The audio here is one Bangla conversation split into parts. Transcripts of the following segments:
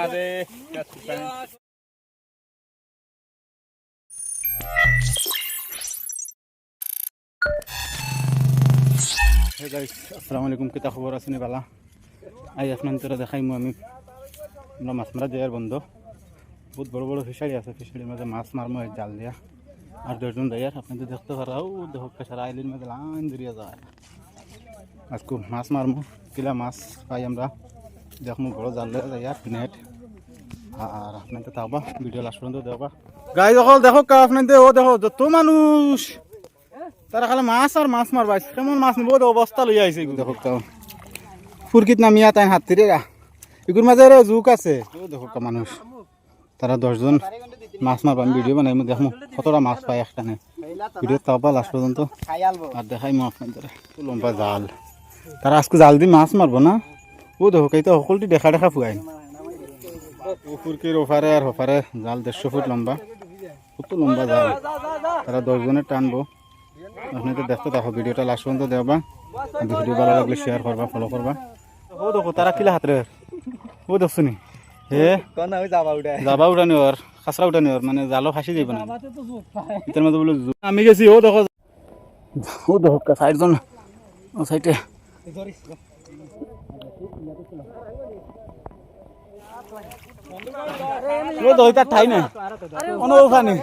আরে Hey guys, আসসালামু আলাইকুম। কিতা খবর আছেন বালা? আই আপনাদের দেখাইমু আমি আমরা মাছ মারা যাওয়ার বন্ধ। বহুত বড় বড় ফিশারি আছে, ফিশারির মাঝে মাছ মারমু এক জাল দিয়া। আর দুজন যাইয়ার আপনাদের দেখতে পারাও দেখো সারা আইলির মধ্যে লাইন ধরিয়া যায়। আজকে মাছ মারমু, কিলা মাছ পাই আমরা দেখমু বড় জাল দিয়া যাইয়ার নেট। আর আপনাদের থাকবা ভিডিও লাস্ট পর্যন্ত দেখবা। গাইজ অকল দেখো আপনাদের ও দেখো যত মানুষ তারা খালি মাছ আর মাছ মারবাই কেমন মাছ নিব অবস্থা লইয়া আইছে দেখো তো ফুরকিত নামিয়া তাই হাতিরে এগুর মাঝে জুক আছে দেখো মানুষ তারা 10 জন মাছ মারবা ভিডিও বানাইমু দেখমু কতটা মাছ পাই একটানে ভিডিও তাওবা লাস্ট পর্যন্ত আর দেখাইমু আপনাদের লম্বা জাল তারা আজকে জাল দিয়ে মাছ মারবো না ও দেখো এইটা সকলটি দেখা দেখা ফুয়াই ফুরকির ওফারে আর হফারে জাল 150 ফুট লম্বা কত লম্বা জাল তারা 10 জনের টানবো আপনাদের দেখতে দেখো ভিডিওটা লাস্ট পর্যন্ত দেখবা ভিডিও ভালো লাগলে শেয়ার করবা ফলো করবা ও দেখো তারা কিলা হাতরে ও দেখছো নি হে যাবা উঠানি ওর খাসরা উঠানি ওর মানে জালও ফাঁসি যাইব না এটার মধ্যে বলে আমি গেছি ও দেখো সাইডজন ও সাইডে ও দেখো তার ঠাই না কোনো ওখানে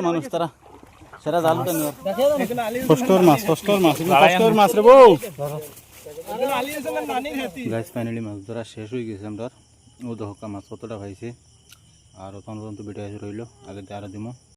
মানুষ তারা সেরা জাল ষষ্ঠর মাছ রে বউ ফাইনালি মাছ ধরা শেষ হয়ে গেছে আমরা ও দহকা মাছ কতটা পাইছে আর তখন পর্যন্ত ভিডিও রইল আগে আরো দিমো।